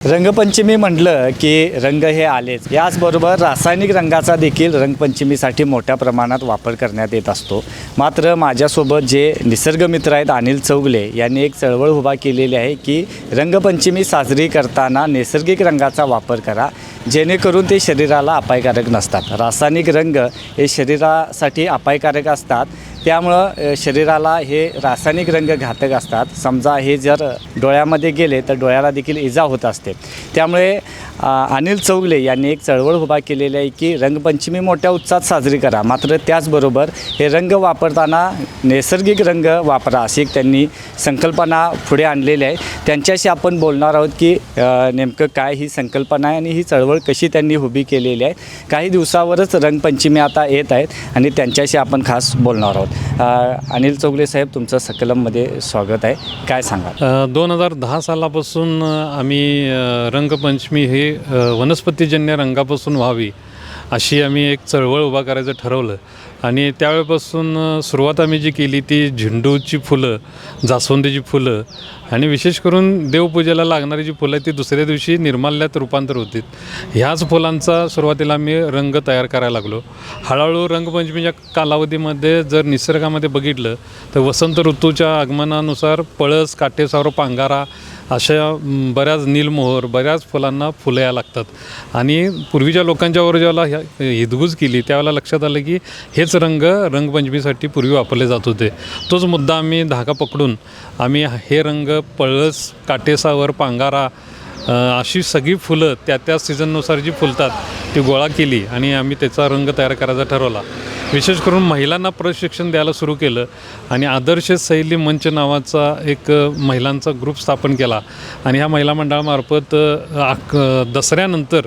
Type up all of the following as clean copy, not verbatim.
रंगपंचमी म्हटलं की रंग हे आलेच. याचबरोबर रासायनिक रंगाचा देखील रंगपंचमीसाठी मोठ्या प्रमाणात वापर करण्यात येत असतो. मात्र माझ्यासोबत जे निसर्गमित्र आहेत अनिल चौगले यांनी एक चळवळ उभा केलेली आहे की रंगपंचमी साजरी करताना नैसर्गिक रंगाचा वापर करा, जेणेकरून ते शरीराला अपायकारक नसतात. रासायनिक रंग हे शरीरासाठी अपायकारक असतात, त्यामुळं शरीराला हे रासायनिक रंग घातक असतात. समजा हे जर डोळ्यामध्ये गेले तर डोळ्याला देखील इजा होत असते. त्यामुळे अनिल चौगले यांनी एक चळवळ उभा केलेली आहे की रंगपंचमी मोठ्या उत्साहात साजरी करा, मात्र त्याचबरोबर हे रंग वापरताना नैसर्गिक रंग वापरा, अशी एक त्यांनी संकल्पना पुढे आणलेली आहे. त्यांच्याशी आपण बोलणार आहोत की नेमकं काय ही संकल्पना आहे आणि ही चळवळ कशी त्यांनी उभी केलेली आहे. काही दिवसावरच रंगपंचमी आता येत आहेत आणि त्यांच्याशी आपण खास बोलणार आहोत. अनिल चौगले साहेब, तुमचं सकलममध्ये स्वागत आहे. काय सांगा? 2010 सालापासून आम्ही रंगपंचमी हे वनस्पतीजन्य रंगापासून व्हावी अशी आम्ही एक चळवळ उभा करायचं ठरवलं. आणि त्यावेळेपासून सुरुवात आम्ही जी केली ती झेंडूची फुलं, जास्वंदीची फुलं आणि विशेष करून देवपूजेला लागणारी जी फुलं आहेत ती दुसऱ्या दिवशी निर्माल्यात रूपांतर होतील. ह्याच फुलांचा सुरुवातीला आम्ही रंग तयार करायला लागलो. हळूहळू रंगपंचमीच्या कालावधीमध्ये जर निसर्गामध्ये बघितलं तर वसंत ऋतूच्या आगमनानुसार पळस, काटेसावर, पांगारा अशा बऱ्याच नीलमोहर, बऱ्याच फुलांना फुलं यायला लागतात. आणि पूर्वीच्या लोकांच्यावर ज्यावेळेला हिदगूज केली त्यावेळेला लक्षात आलं की हेच रंग रंगपंचमीसाठी पूर्वी वापरले जात होते. तोच मुद्दा आम्ही धागा पकडून आम्ही हे रंग पळस, काटेसावर, पांगारा अशी सगळी फुलं त्या सीझननुसार जी फुलतात ती गोळा केली आणि आम्ही त्याचा रंग तयार करायचा ठरवला. विशेष करून महिलांना प्रशिक्षण द्यायला सुरू केलं आणि आदर्श शैली मंच नावाचा एक महिलांचा ग्रुप स्थापन केला. आणि ह्या महिला मंडळामार्फत दसऱ्यानंतर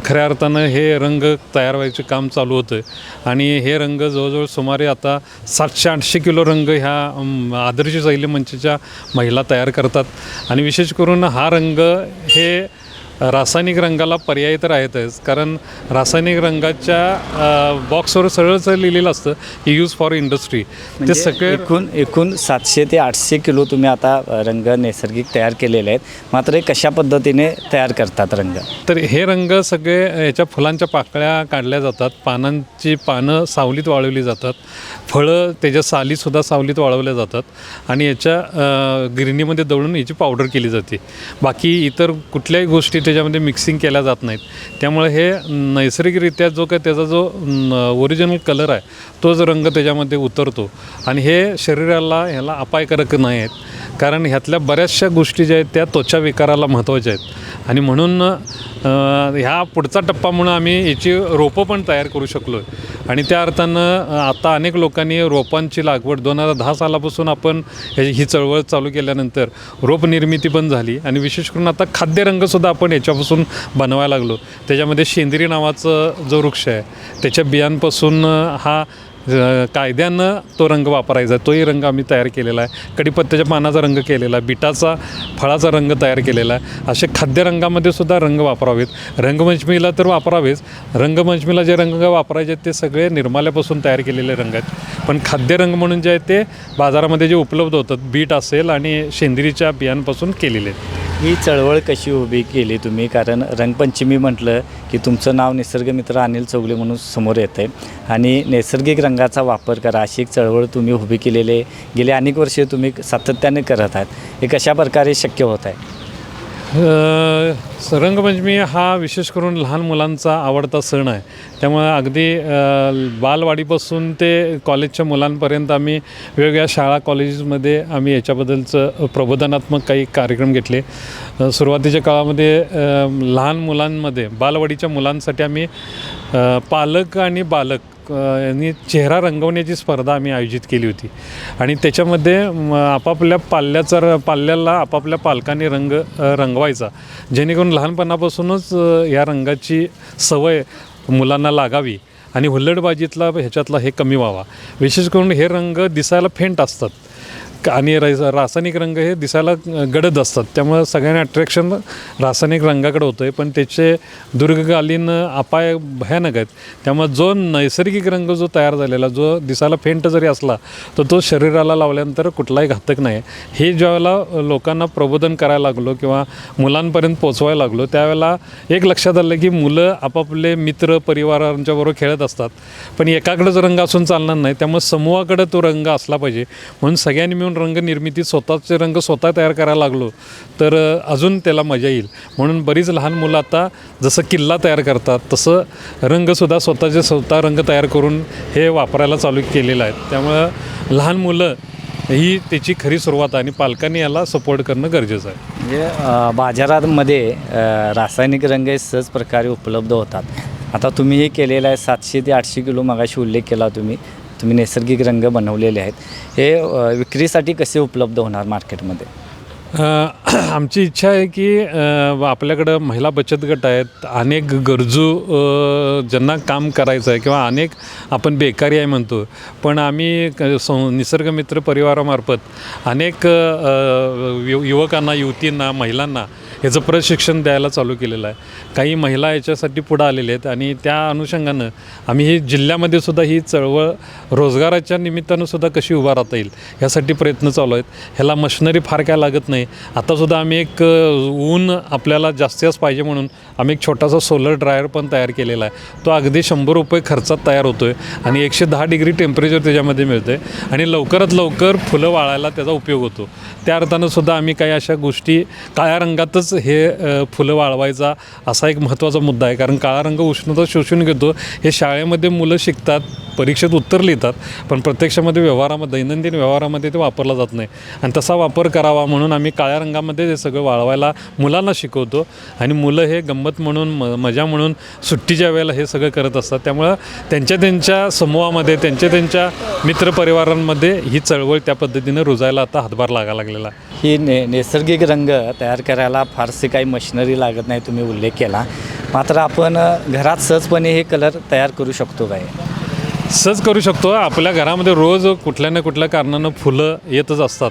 खऱ्या अर्थानं हे रंग तयार व्हायचं काम चालू होतं. आणि हे रंग जवळजवळ सुमारे आता 700-800 किलो रंग ह्या आदर्श शैली मंचच्या महिला तयार करतात. आणि विशेष करून हा रंग हे रासायनिक रंगाला पर्याय तर आहेतच, कारण रासायनिक रंगाच्या बॉक्सवर सरळच लिहिलेलं असतं की यूज फॉर इंडस्ट्री. ते सगळे एकूण 700 ते 800 किलो तुम्ही आता रंग नैसर्गिक तयार केलेले आहेत. मात्र कशा पद्धतीने तयार करतात रंग? तर हे रंग सगळे याच्या फुलांच्या पाकळ्या काढल्या जातात, पानांची पानं सावलीत वाळवली जातात, फळं त्याच्या सालीसुद्धा सावलीत वाळवल्या जातात आणि याच्या गिरणीमध्ये दळून याची पावडर केली जाते. बाकी इतर कुठल्याही गोष्टी त्याच्यामध्ये मिक्सिंग केल्या जात नाहीत. त्यामुळे हे नैसर्गिकरित्या जो काय त्याचा जो ओरिजिनल कलर आहे तोच रंग त्याच्यामध्ये उतरतो. आणि हे शरीराला ह्याला अपायकारक नाही आहेत, कारण ह्यातल्या बऱ्याचशा गोष्टी ज्या आहेत त्या त्वचा विकाराला महत्त्वाच्या आहेत. आणि म्हणून ह्या पुढचा टप्पा म्हणून आम्ही याची रोपं पण तयार करू शकलो आहे. आणि त्या अर्थानं आता अनेक लोकांनी रोपांची लागवड 2010 सालापासून आपण ही चळवळ चालू केल्यानंतर रोप निर्मिती पण झाली. आणि विशेष करून आता खाद्यरंगसुद्धा आपण याच्यापासून बनवायला लागलो. त्याच्यामध्ये शेंद्री नावाचं जो वृक्ष आहे त्याच्या बियांपासून हा कायद्यानं तो रंग वापरायचा, तोही रंग आम्ही तयार केलेला आहे. कडीपत्त्याच्या पानाचा रंग केलेला आहे, बिटाचा फळाचा रंग तयार केलेला आहे. असे खाद्यरंगामध्ये सुद्धा रंग वापरावेत. रंगपंचमीला तर वापरावेच. रंगपंचमीला जे रंग वापरायचे ते सगळे निर्माल्यापासून तयार केलेले रंग आहेत. पण खाद्यरंग म्हणून जे आहेत ते बाजारामध्ये जे उपलब्ध होतात, बीट असेल आणि शेंद्रीच्या बियांपासून केलेले आहेत. ही चळवळ कशी उभी केली तुम्ही? कारण रंगपंचमी म्हटलं की तुमचं नाव निसर्गमित्र अनिल चौगले म्हणून समोर येतं आहे आणि नैसर्गिक रंगाचा वापर करा अशी एक चळवळ तुम्ही उभी केलेली आहे. गेले अनेक वर्षे तुम्ही सातत्याने करत आहात. हे कशा प्रकारे शक्य होत आहे? रंगपंचमी हा विशेष करून लहान मुलांचा आवडता सण आहे. त्यामुळे अगदी बालवाडीपासून ते कॉलेजच्या मुलांपर्यंत आम्ही वेगवेगळ्या शाळा कॉलेजेसमध्ये आम्ही याच्याबद्दलचं प्रबोधनात्मक काही कार्यक्रम घेतले. सुरुवातीच्या काळामध्ये लहान मुलांमध्ये बालवाडीच्या मुलांसाठी आम्ही पालक आणि बालक यांनी चेहरा रंगवण्याची स्पर्धा आम्ही आयोजित केली होती. आणि त्याच्यामध्ये आपापल्या पाल्याला आपापल्या पालकांनी रंगवायचा, जेणेकरून लहानपणापासूनच या रंगाची सवय मुलांना लागावी आणि हुल्लडबाजीतला ह्याच्यातला हे कमी व्हावा. विशेष करून हे रंग दिसायला फेंट असतात, आणि रासायनिक रंग हे दिसायला गडद असतात, त्यामुळं सगळ्यांना अट्रॅक्शन रासायनिक रंगाकडे होतं आहे. पण त्याचे दीर्घकालीन अपाय भयानक आहेत. त्यामुळे जो नैसर्गिक रंग जो तयार झालेला, जो दिसायला फेंट जरी असला तर तो शरीराला लावल्यानंतर कुठलाही घातक नाही. हे ज्यावेळेला लोकांना प्रबोधन करायला लागलो किंवा मुलांपर्यंत पोचवायला लागलो, त्यावेळेला एक लक्षात आलं की मुलं आपापले मित्र परिवारांच्याबरोबर खेळत असतात, पण एकाकडेच रंग असून चालणार नाही. त्यामुळे समूहाकडे तो रंग असला पाहिजे. म्हणून सगळ्यांनी मिळून रंगनिर्मिती स्वतःचे रंग स्वतः तयार करायला लागलो तर अजून त्याला मजा येईल. म्हणून बरीच लहान मुलं आता जसं किल्ला तयार करतात तसं रंगसुद्धा स्वतः रंग तयार करून हे वापरायला चालू केलेलं आहे. त्यामुळं लहान मुलं ही त्याची खरी सुरुवात आहे आणि पालकांनी याला सपोर्ट करणं गरजेचं आहे. म्हणजे बाजारामध्ये रासायनिक रंग हे सहज प्रकारे उपलब्ध होतात. आता तुम्ही हे केलेलं आहे 700 ते 800 किलो मगाशी उल्लेख केला तुम्ही नैसर्गिक रंग बनवलेले आहेत. हे विक्रीसाठी कसे उपलब्ध होणार मार्केटमध्ये? आमची इच्छा आहे की आपल्याकडं महिला बचत गट आहेत, अनेक गरजू ज्यांना काम करायचं आहे किंवा अनेक आपण बेकारी आहे म्हणतो, पण आम्ही निसर्गमित्र परिवारामार्फत अनेक युवकांना, युवतींना, महिलांना ह्याचं प्रशिक्षण द्यायला चालू केलेलं आहे. काही महिला याच्यासाठी पुढं आलेल्या आहेत आणि त्या अनुषंगानं आम्ही ही जिल्ह्यामध्ये सुद्धा ही चळवळ रोजगाराच्या निमित्तानं सुद्धा कशी उभा राहता येईल ह्यासाठी प्रयत्न चालू आहेत. ह्याला मशिनरी फार काय लागत नाही. आतासुद्धा आम्ही एक ऊन आपल्याला जास्त पाहिजे म्हणून आम्ही एक छोटासा सोलर ड्रायर पण तयार केलेला आहे. तो अगदी 100 रुपये खर्चात तयार होतो आहे आणि 110 डिग्री टेम्परेचर त्याच्यामध्ये मिळतं आहे आणि लवकरात लवकर फुलं वाळायला त्याचा उपयोग होतो. त्या अर्थानं सुद्धा आम्ही काही अशा गोष्टी काळ्या रंगातच हे फुलं वाळवायचा असा एक महत्त्वाचा मुद्दा आहे. कारण काळा रंग उष्णता शोषून घेतो. हे शाळेमध्ये मुलं शिकतात, परीक्षेत उत्तर लिहितात, पण प्रत्यक्षामध्ये दैनंदिन व्यवहारामध्ये ते वापरला जात नाही आणि तसा वापर करावा म्हणून आम्ही काळ्या रंगामध्ये हे सगळं वाळवायला मुलांना शिकवतो आणि मुलं हे गंमत म्हणून मजा म्हणून सुट्टीच्या वेळेला हे सगळं करत असतात. त्यामुळं त्यांच्या समूहामध्ये त्यांच्या मित्रपरिवारांमध्ये ही चळवळ त्या पद्धतीनं रुजायला आता हातभार लागायला लागलेला आहे. ही नैसर्गिक रंग तयार करायला फारसे काही मशिनरी लागत नाही, तुम्ही उल्लेख केला. मात्र आपण घरात सहजपणे हे कलर तयार करू शकतो काय? सहज करू शकतो. आपल्या घरामध्ये रोज कुठल्या ना कुठल्या कारणानं फुलं येतच असतात.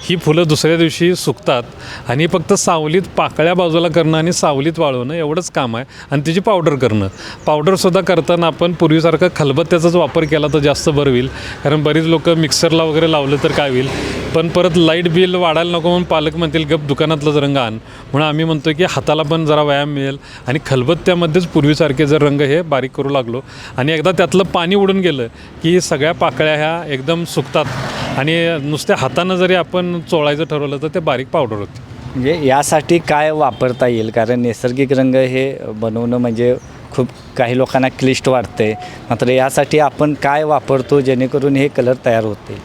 ही फुलं दुसऱ्या दिवशी सुकतात आणि फक्त सावलीत पाकळ्या बाजूला करणं आणि सावलीत वाळवणं एवढंच काम आहे आणि त्याची पावडर करणं. पावडरसुद्धा करताना आपण पूर्वीसारखं खलबत्त्याचाच वापर केला तर जास्त बरं होईल. कारण बरीच लोक मिक्सरला वगैरे लावलं तर काय होईल, पण परत लाईट बिल वाढायला नको म्हणून पालक म्हणतील गप दुकानातलंच रंग आण. म्हणून आम्ही म्हणतो की हाताला पण जरा व्यायाम मिळेल आणि खलबत्त्यामध्येच पूर्वीसारखे जर रंग हे बारीक करू लागलो आणि एकदा त्यातलं पाणी उडून गेलं की सगळ्या पाकळ्या ह्या एकदम सुकतात आणि नुसत्या हातानं जरी आपण चोळायचं ठरवलं तर ते बारीक पावडर होते. म्हणजे यासाठी काय वापरता येईल? कारण नैसर्गिक रंग हे बनवणं म्हणजे खूप काही लोकांना क्लिष्ट वाटते. मात्र यासाठी आपण काय वापरतो जेणेकरून हे कलर तयार होते?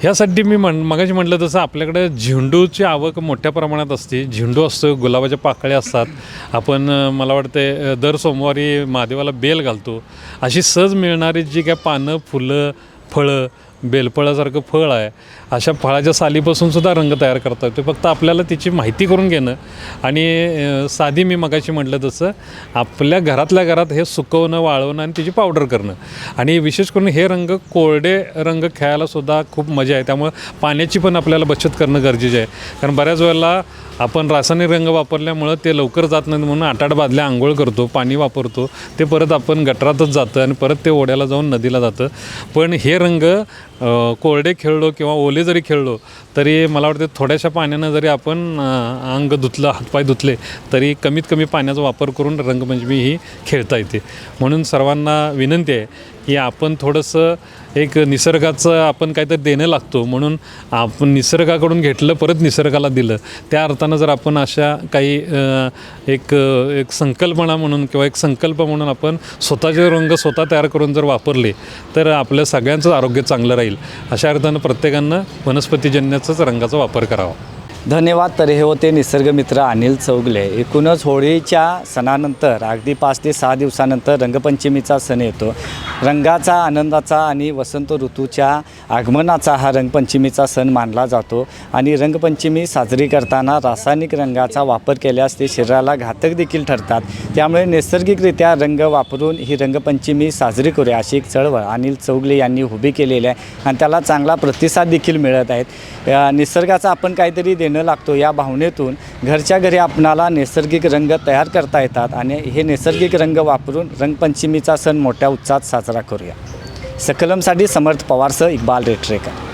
ह्यासाठी मी मगाशी म्हटलं तसं आपल्याकडे झेंडूची आवक मोठ्या प्रमाणात असते. झेंडू असतो, गुलाबाच्या पाकळ्या असतात. आपण मला वाटते दर सोमवारी महादेवाला बेल घालतो. अशी सहज मिळणारी जी काय पानं, फुलं, फळं, बेलफळासारखं फळ आहे, अशा फळाच्या सालीपासून सुद्धा रंग तयार करता येतो. फक्त आपल्याला तिची माहिती करून घेणं आणि साधी मी मगाशी म्हटलं तसं आपल्या घरातल्या घरात हे सुकवणं, वाळवणं आणि तिची पावडर करणं. आणि विशेष करून हे रंग कोरडे रंग खेळायलासुद्धा खूप मजा आहे. त्यामुळे पाण्याची पण आपल्याला बचत करणं गरजेचं आहे. कारण बऱ्याच वेळेला आपण रासायनिक रंग वापरल्यामुळं ते लवकर जात नाही म्हणून 8-8 बादल्या आंघोळ करतो, पाणी वापरतो, ते परत आपण गटारातच जातं आणि परत ते ओढ्याला जाऊन नदीला जातं. पण हे रंग कोरडे खेळलो किंवा ओले जरी खेळलो तरी मला वाटतं थोड्याशा पाण्यानं जरी आपण अंग धुतलं, हातपाय धुतले तरी कमीत कमी पाण्याचा वापर करून रंगपंचमी ही खेळता येते. म्हणून सर्वांना विनंती आहे की आपण थोडंसं एक निसर्गाचं आपण काहीतरी देणं लागतो म्हणून आपण निसर्गाकडून घेतलं परत निसर्गाला दिलं. त्या अर्थानं जर आपण अशा काही एक संकल्पना म्हणून किंवा एक संकल्प म्हणून आपण स्वतःचे रंग स्वतः तयार करून जर वापरले तर आपल्या सगळ्यांचं आरोग्य चांगलं राहील. अशा अर्थानं प्रत्येकानं वनस्पतीजन्याचाच रंगाचा वापर करावा. धन्यवाद. तर हे होते निसर्गमित्र अनिल चौगले. एकूणच होळीच्या सणानंतर अगदी 5 ते 6 दिवसानंतर रंगपंचमीचा सण येतो. रंगाचा, आनंदाचा आणि वसंत ऋतूच्या आगमनाचा हा रंगपंचमीचा सण मानला जातो आणि रंगपंचमी साजरी करताना रासायनिक रंगाचा वापर केल्यास ते शरीराला घातक देखील ठरतात. त्यामुळे नैसर्गिकरित्या रंग वापरून ही रंगपंचमी साजरी करूया अशी एक चळवळ अनिल चौगले यांनी उभी केलेली आहे आणि त्याला चांगला प्रतिसाद देखील मिळत आहेत. निसर्गाचा आपण काहीतरी देणं लागतो या भावनेतून घरच्या घरी आपणाला नैसर्गिक रंग तयार करता येतात आणि हे नैसर्गिक रंग वापरून रंगपंचमीचा सण मोठ्या उत्साहात साजरा करूया. सकलमसाठी समर्थ पवारसह इक्बाल रेटरेकर.